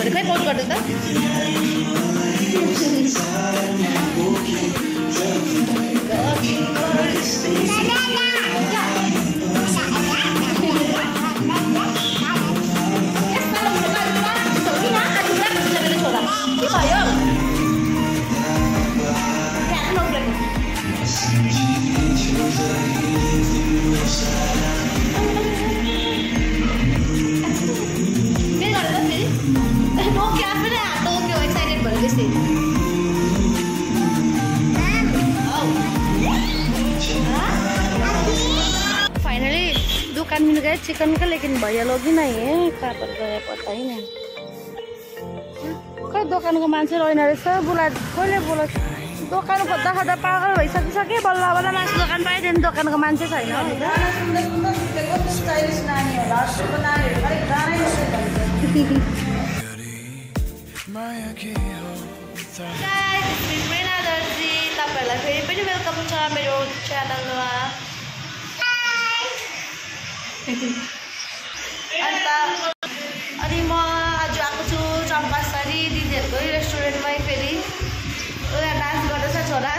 भने खै पोस्ट गर्नु त फाइनली दुकान मिल गए चिकन का, लेकिन भैया लोग ही नहीं है, कहाँ पर गए पता ही नहीं। खै दोकानको मान्छे रहेन रहेछ, बोला कसले बोला दोकान खोज्दा खोज्दा पागल भइसकिसके, बल्ल बल्ल मासु दोकान पाइदियो नि दोकानको मान्छे छैन। तपाईँहरूलाई फेरि पनि वेलकम छ मेरो च्यानलमा। अन्त अनि म आज आएको छु चम्पासरी दिदीहरूको रेस्टुरेन्टमै। फेरि डान्स गर्दैछ छोरा।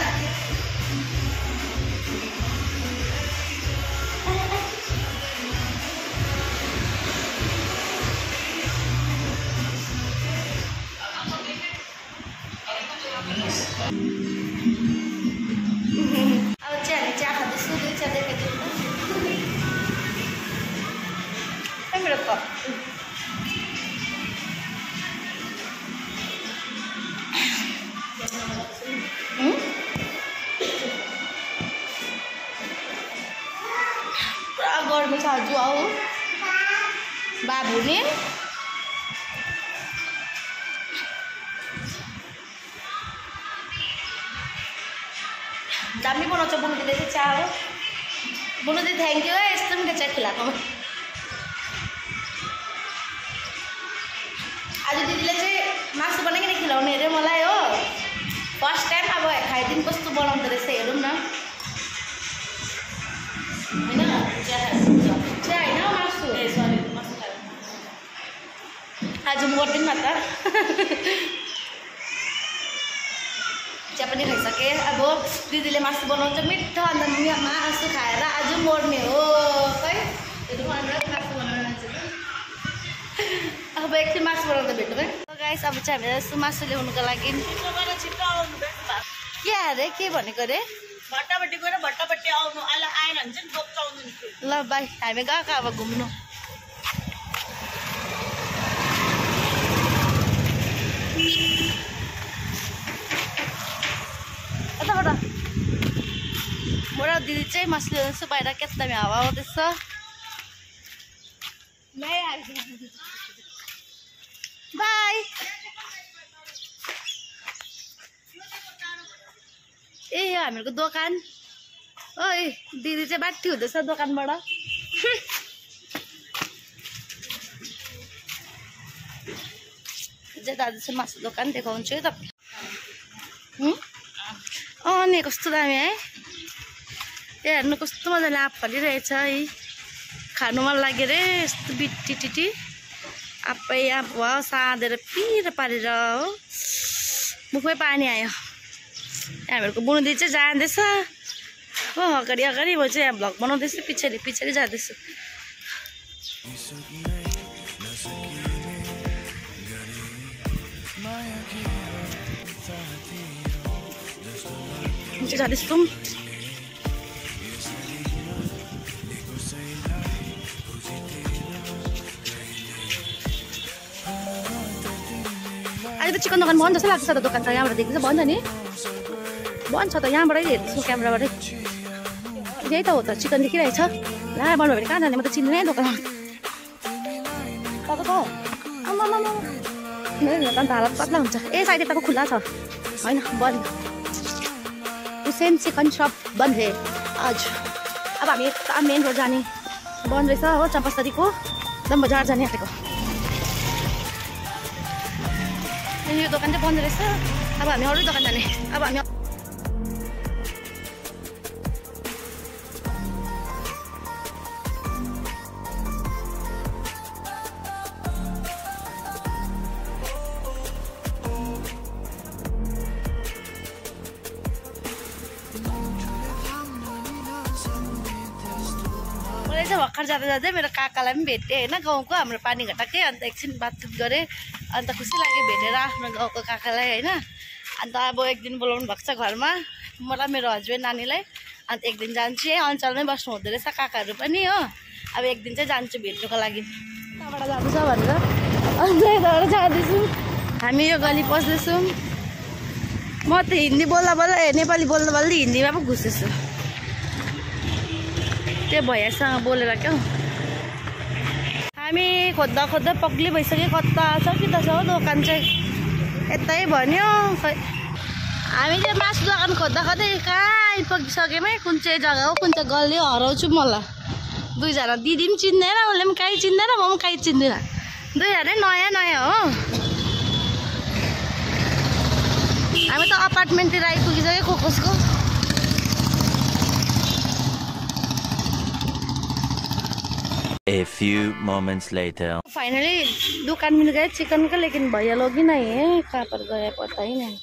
अब चाहिँ हामी चिया खाँदैछु, दुई चिया देखेको मेरो कप। पुरा गर्मी छ आज। आऊ बाबु नि दामी बनाउँछ बुनुदीले चाहिँ चिया हो। बुनुदी थ्याङ्क यू है, यस्तो मिठो चिया खुलाएको। आज दिदीले चाहिँ मासु बनाइकन खुलाउने अरे मलाई हो। फर्स्ट टाइम अब खाइदिनु कस्तो बनाउँदो रहेछ हेरौँ न। होइन चिया होइन मासु, ए सरी मासु खायो। आज म गर्दिनँ न त। चिया पनि खाइसकेँ। अब दिदीले मासु बनाउँछ मिठो, अन्त मासु खाएर आज मर्ने हो खै। मासु बनाउनु मान्छे अब एकछिन मासु बनाउँदा भेटौँ है गाइस। अब चाहिँ हामी मासु ल्याउनुको लागि के अरे के भनेको अरे भट्टापट्टि गएर भट्टापट्टि आउनु आएन भने चाहिँ बोक्चाउनु नि। ल बाई, हामी गएको अब घुम्नु। यताबाट म र दिदी चाहिँ मासु ल्याउँछु बाहिर, क्या दामी हावा आउँदैछ। बाई। ए यो हामीहरूको दोकान। ओइ दिदी चाहिँ बाटी हुँदैछ दोकानबाट। दाजु चाहिँ मासु दोकान देखाउँछु है त। नि कस्तो दामी है। ए हेर्नु कस्तो मजाले आँप फलिरहेछ है। खानु मन लाग्यो रे यस्तो बिटी टिटी आप्पै आँप भयो साँधेर पिरो पारेर हो। मुखमै पानी आयो। हामीहरूको बुनुदी चाहिँ जाँदैछ हो अगाडि अगाडि, म चाहिँ यहाँ भ्लग बनाउँदैछु पछाडि पछाडि जाँदैछु। जाँदैछु। अहिले त चिकन दोकान बन्द जस्तो लाग्छ त। दोकान त यहाँबाट देख्दैछ बन्द नि, बन्द छ त। यहाँबाटै हेर्दैछु क्यामेराबाटै। यही त हो त चिकन देखिरहेछ। ला बन्द भयो भने कहाँ जाने, म त चिन्दिनँ है दोकानमा। तपाईँको मेरो दोकान त हालत पत्ला हुन्छ। ए साइड यताको खुल्ला छ होइन, बन्द। हुसैन चिकन शप बन्द है आज। अब हामी मेन रोड जाने बन्द रहेछ हो, चम्पासरीको एकदम बजार जाने आँटेको। यो दोकान चाहिँ बन्द रहेछ। अब हामी अरू दोकान जाने। अब हामी मैले चाहिँ भर्खर जाँदा जाँदै मेरो काकालाई पनि भेटेँ होइन, गाउँको हाम्रो पानीघटाकै। अन्त एकछिन बातचित गरेँ, अन्त खुसी लाग्यो भेटेर आफ्नो गाउँको काकालाई होइन। अन्त अब एक दिन बोलाउनु भएको छ घरमा मलाई, मेरो हस्बेन्ड, नानीलाई। अन्त एक दिन जान्छु है, अञ्चलमै बस्नु हुँदो रहेछ काकाहरू पनि हो। अब एक दिन चाहिँ जान्छु भेट्नुको लागि, त्यहाँबाट जानु छ भनेर। अन्त यताबाट जाँदैछौँ हामी, यो गली पस्दैछौँ। म त हिन्दी बोल्दा बोल्दा नेपाली बोल्दा बोल्दै हिन्दीमा पो घुसेछु, त्यो भैयासँग बोलेर क्या। हामी खोज्दा खोज्दा पग्ली भइसक्यो, कता छ कि त छ हौ दोकान चाहिँ, यतै भन्यो खै। हामी चाहिँ मासु दोकान खोज्दा खोज्दै कहाँ आइपुगिसक्यौँ है, कुन चाहिँ जग्गा हो कुन चाहिँ गल्ली हो हराउँछु मलाई। दुईजना दिदी पनि चिन्दैन, उसले पनि कहीँ चिन्दैन, म पनि कहीँ चिन्दिनँ। दुईजना नयाँ नयाँ हो। हामी त अपार्टमेन्टतिर आइपुगिसक्यो कसको। A few moments later. Finally दुकान मिल गए चिकन का, लेकिन भैया लोग ही नहीं है, कहाँ पर गए पता ही नहीं।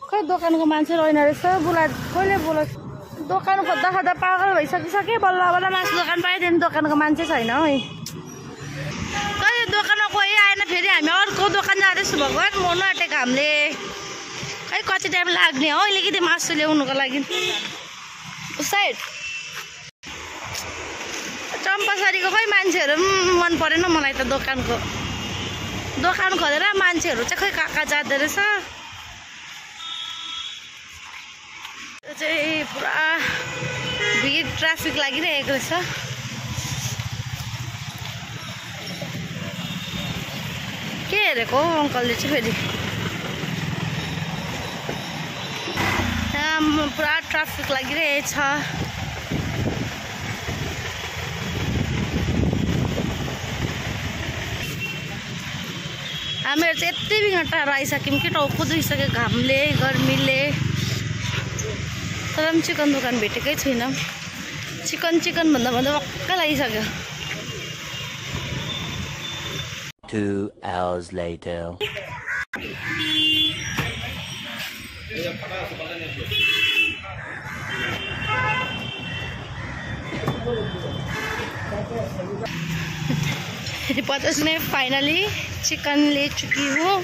खै दोकानको मान्छे रहेन रहेछ, बोला कहिले बोला दोकान खोज्दा खोज्दा पागल भइसकिसक्यो। बल्ल बल्ल मासु दोकान पाइदियो, दोकानको मान्छे छैन है। खै दोकानमा कोही आएन, फेरि हामी अर्को दोकान जाँदैछु। भगवान् मर्नु आँटेको हामीले, खै कति टाइम लाग्ने हो अलिकति मासु ल्याउनुको लागि। साइड चम्पासरीको खै मान्छेहरू पनि मन परेन मलाई त। दोकान खोजेर मान्छेहरू चाहिँ खै कहाँ कहाँ जाँदो रहेछ। त्यो चाहिँ पुरा भिड ट्राफिक लागिरहेको रहेछ। के हेरेको अङ्कलले चाहिँ फेरि, त्यहाँ पुरा ट्राफिक लागिरहेछ। हामीहरू चाहिँ यति बिघ्न टाढो आइसक्यौँ कि टाउको दुइसक्यो घामले गर्मीले। तर पनि चिकन दोकान भेटेकै छैन। चिकन भन्दा भन्दा वक्क लागिसक्यो। 2 hours later. पचास में फाइनली चिकन ले चुकी हूँ।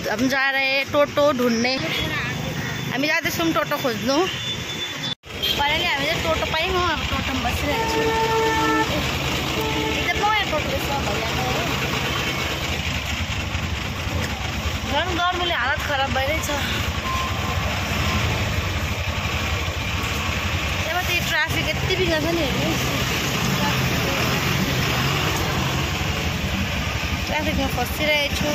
हम जा रहे हैं टोटो ढूंढने। हामी जाँदैछौँ टोटो खोज्नु। फाइनली हामीले टोटो पायौँ। अब टोटोमा बसिरहेको छु। एकदम नयाँ टोटो रहेछ भैयाको। झन् गर्मीले हालत खराब भइरहेछ। त्यही ट्राफिक यति बिघ्न छ नि, हेर्नुहोस्। ट्राफिकमा फसिरहेको छु।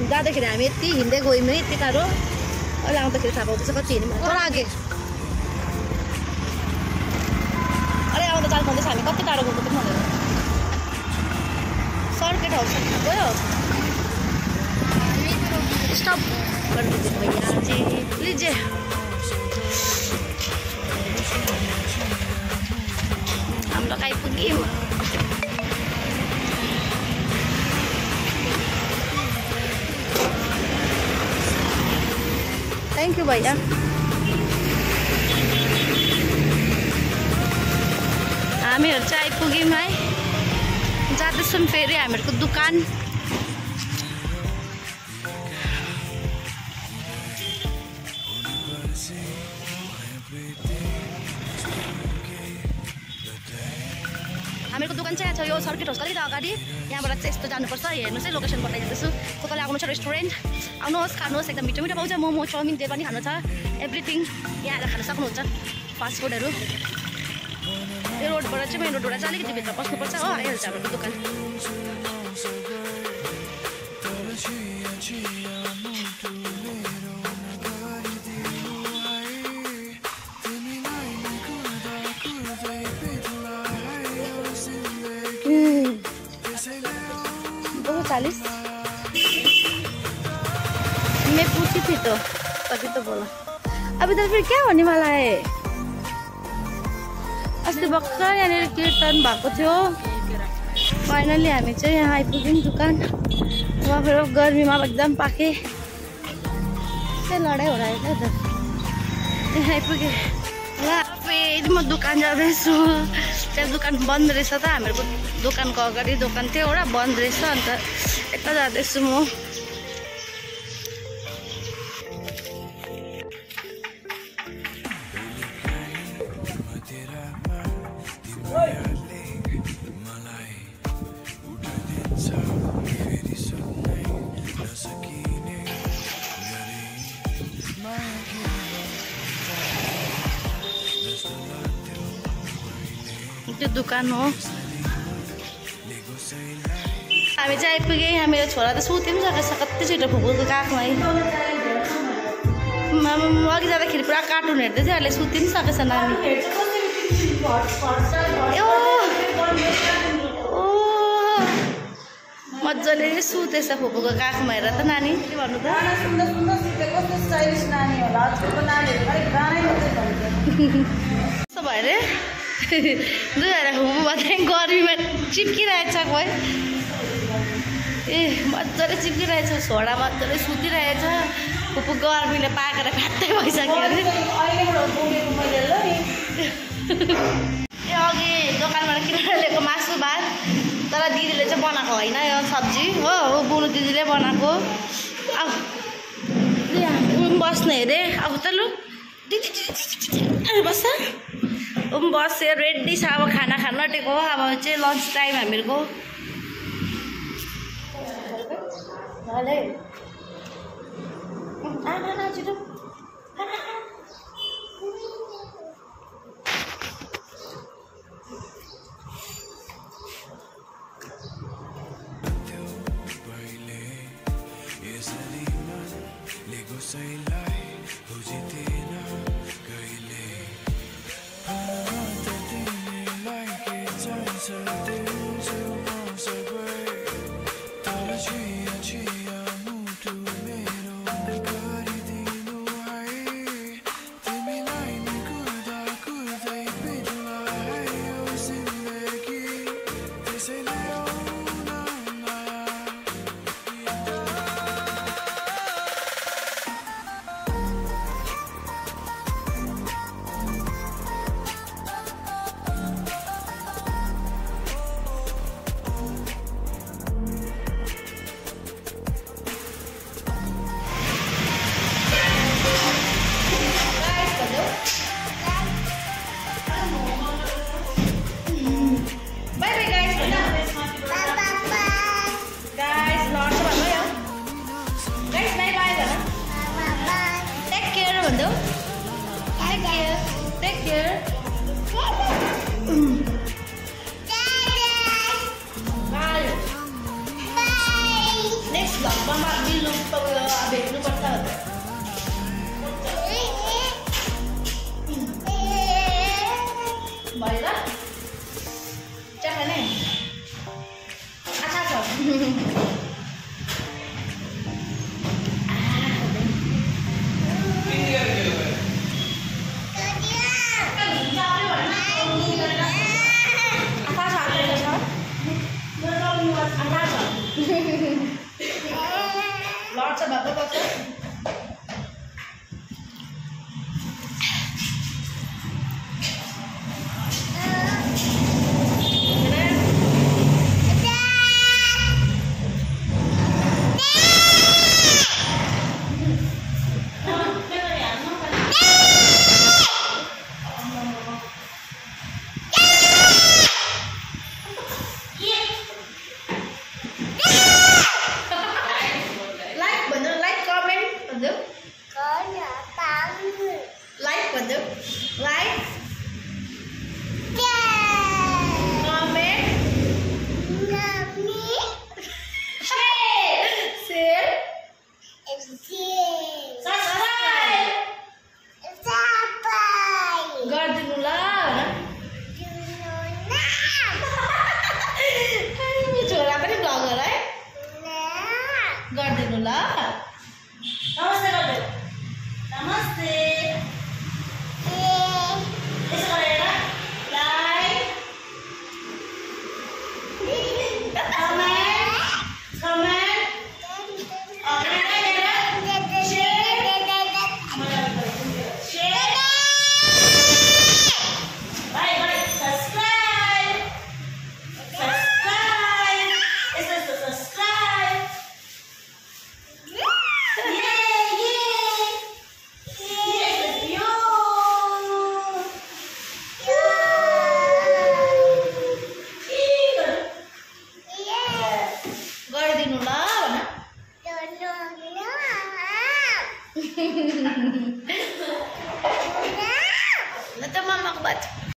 जाँदाखेरि हामी यति हिँड्दै गयौँ है, यति टाढो। अहिले आउँदाखेरि थाहा पाउँदैछ कति हिँड्यौँ। तर अघि अहिले आउँदा चाल पाउँदैछ हामी कति टाढो गएको पनि भनेर। सर्किट हाउस गयो। स्टप गरिदिनु भैया जी प्लिज। हम लोग आइपुग्यौँ। थैंक यू भैया। हामीहरू चाहिँ आइपुग्यौँ है। जाँदैछौँ फेरि हामीहरूको दुकान। हामीहरूको दोकान चाहिँ छ यो सर्किट हाउस अलिकति अगाडि। यहाँबाट चाहिँ यस्तो जानुपर्छ। हेर्नुहोस् है, लोकेसन बताइदिँदैछु। कोही आउनु छ रेस्टुरेन्ट, आउनुहोस् खानुहोस्। एकदम मिठो मिठो पाउँछ। मोमो चाउमिन जे पनि खानु छ, एभ्रिथिङ यहाँ आएर खान सक्नुहुन्छ। फास्ट फुडहरू यो रोडबाट चाहिँ मेन रोडबाट चाहिँ अलिकति भित्र पस्नुपर्छ हो। आइहाल्छ हाम्रो दोकान। मैं पूछी थी तो तभी तो बोला। अभी तो फिर क्या होने वाला है? अस्ति भर्खर यहाँनिर कीर्तन भएको थियो। फाइनली हामी चाहिँ यहाँ आइपुग्यौँ दुकान। वहाँ फिर गर्मीमा एकदम पाके लडाइँ हो रहा है। यहाँ आइपुगेँ ल। फेरि म दुकान जाँदैछु। त्यहाँ दुकान बन्द रहेछ त। हामीहरूको दोकानको अगाडि दोकान थियो एउटा बन्द रहेछ। अन्त यता जाँदैछु म। त्यो दुकान हो। हामी चाहिँ आइपुगेँ। यहाँ मेरो छोरा त सुत्यो पनि सकेछ कति छिटो फुपूको काखमै। अघि जाँदाखेरि पुरा कार्टुन हेर्दै थियो। अहिले सुति पनि सकेछ नानी। मजाले सुतेछ फुपूको काखमा। हेर त नानी के भन्नु त। कस्तो भयो रे दुईजना फुपू भए गर्मीमा चिप्किरहेछ खोइ। ए मजाले चिप्किरहेछ। छोरा मजाले सुतिरहेछ। फुपू गर्मीले पाकेर फ्याट्टै भइसक्यो अरे। अघि दोकानबाट किनेर ल्याएको मासु भात तर दिदीले चाहिँ बनाएको होइन यो सब्जी हो। बुनु दिदीले बनाएको। अब बस्ने अरे। अब त लु दिदी बस्छ। बस्यो रेडी छ। अब खाना खान आँटेको हो। अब चाहिँ लन्च टाइम हामीहरूको। छिटो गरिदिनु ल। Nanti mama aku baca.